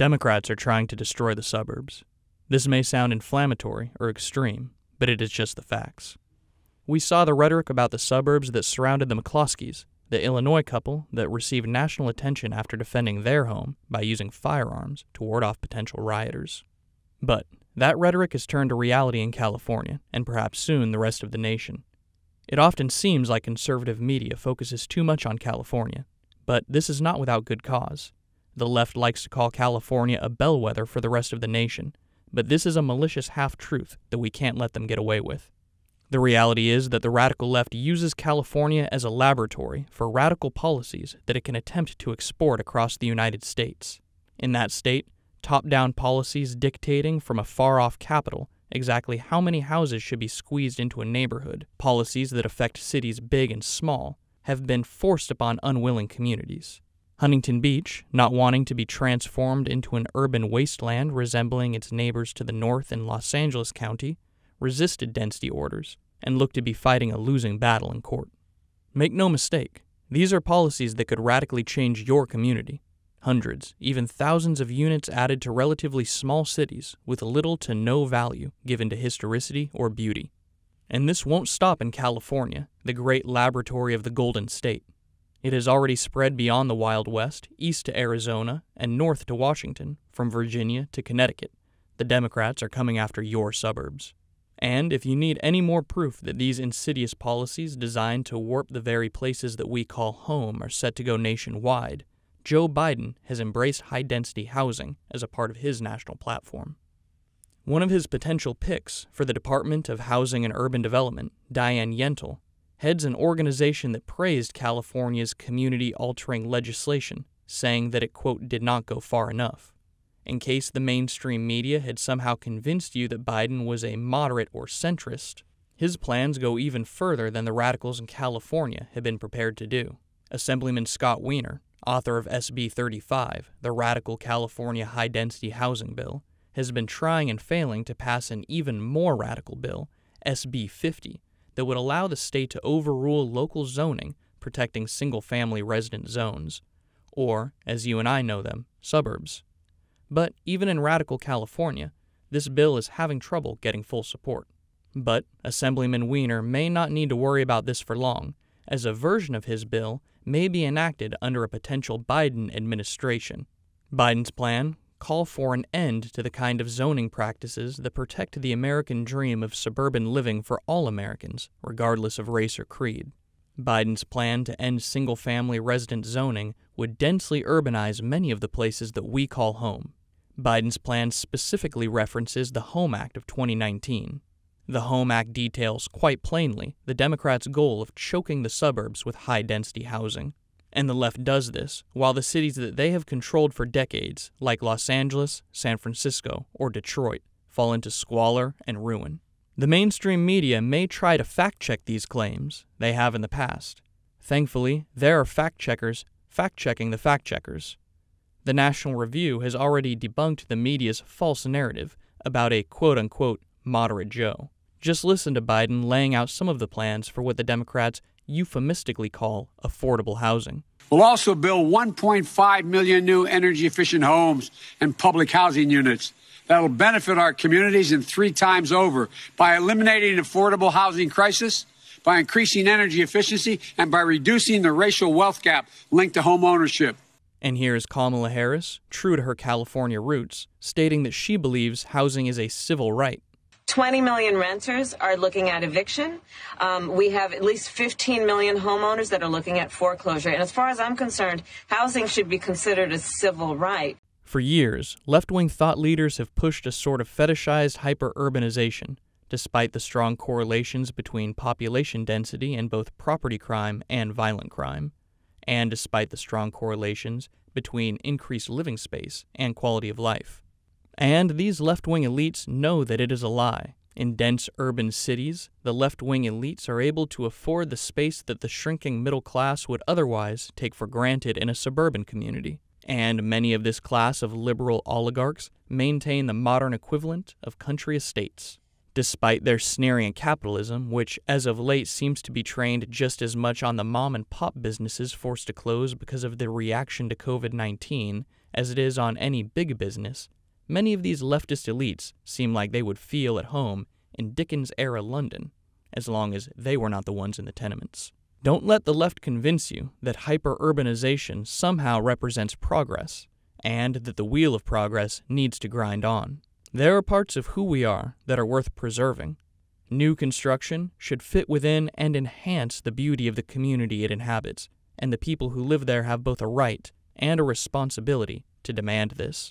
Democrats are trying to destroy the suburbs. This may sound inflammatory or extreme, but it is just the facts. We saw the rhetoric about the suburbs that surrounded the McCloskeys, the Illinois couple that received national attention after defending their home by using firearms to ward off potential rioters. But that rhetoric has turned to reality in California, and perhaps soon the rest of the nation. It often seems like conservative media focuses too much on California, but this is not without good cause. The left likes to call California a bellwether for the rest of the nation, but this is a malicious half-truth that we can't let them get away with. The reality is that the radical left uses California as a laboratory for radical policies that it can attempt to export across the United States. In that state, top-down policies dictating from a far-off capital exactly how many houses should be squeezed into a neighborhood, policies that affect cities big and small, have been forced upon unwilling communities. Huntington Beach, not wanting to be transformed into an urban wasteland resembling its neighbors to the north in Los Angeles County, resisted density orders and looked to be fighting a losing battle in court. Make no mistake, these are policies that could radically change your community. Hundreds, even thousands of units added to relatively small cities with little to no value given to historicity or beauty. And this won't stop in California, the great laboratory of the Golden State. It has already spread beyond the Wild West, east to Arizona, and north to Washington, from Virginia to Connecticut. The Democrats are coming after your suburbs. And if you need any more proof that these insidious policies designed to warp the very places that we call home are set to go nationwide, Joe Biden has embraced high-density housing as a part of his national platform. One of his potential picks for the Department of Housing and Urban Development, Diane Yentl, heads an organization that praised California's community-altering legislation, saying that it, quote, did not go far enough. In case the mainstream media had somehow convinced you that Biden was a moderate or centrist, his plans go even further than the radicals in California have been prepared to do. Assemblyman Scott Wiener, author of SB 35, the Radical California High-Density Housing Bill, has been trying and failing to pass an even more radical bill, SB 50, that would allow the state to overrule local zoning protecting single-family resident zones, or, as you and I know them, suburbs. But even in radical California, this bill is having trouble getting full support. But Assemblyman Wiener may not need to worry about this for long, as a version of his bill may be enacted under a potential Biden administration. Biden's plan call for an end to the kind of zoning practices that protect the American dream of suburban living for all Americans, regardless of race or creed. Biden's plan to end single-family resident zoning would densely urbanize many of the places that we call home. Biden's plan specifically references the Home Act of 2019. The Home Act details quite plainly the Democrats' goal of choking the suburbs with high-density housing. And the left does this while the cities that they have controlled for decades, like Los Angeles, San Francisco, or Detroit, fall into squalor and ruin. The mainstream media may try to fact-check these claims. They have in the past. Thankfully, there are fact-checkers fact-checking the fact-checkers. The National Review has already debunked the media's false narrative about a quote-unquote moderate Joe. Just listen to Biden laying out some of the plans for what the Democrats euphemistically call affordable housing. We'll also build 1.5 million new energy-efficient homes and public housing units that will benefit our communities and 3 times over by eliminating the affordable housing crisis, by increasing energy efficiency, and by reducing the racial wealth gap linked to home ownership. And here is Kamala Harris, true to her California roots, stating that she believes housing is a civil right. 20 million renters are looking at eviction. We have at least 15 million homeowners that are looking at foreclosure. And as far as I'm concerned, housing should be considered a civil right. For years, left-wing thought leaders have pushed a sort of fetishized hyper-urbanization, despite the strong correlations between population density and both property crime and violent crime, and despite the strong correlations between increased living space and quality of life. And these left-wing elites know that it is a lie. In dense urban cities, the left-wing elites are able to afford the space that the shrinking middle class would otherwise take for granted in a suburban community. And many of this class of liberal oligarchs maintain the modern equivalent of country estates. Despite their sneering at capitalism, which as of late seems to be trained just as much on the mom-and-pop businesses forced to close because of the reaction to COVID-19 as it is on any big business, many of these leftist elites seem like they would feel at home in Dickens-era London, as long as they were not the ones in the tenements. Don't let the left convince you that hyper-urbanization somehow represents progress, and that the wheel of progress needs to grind on. There are parts of who we are that are worth preserving. New construction should fit within and enhance the beauty of the community it inhabits, and the people who live there have both a right and a responsibility to demand this.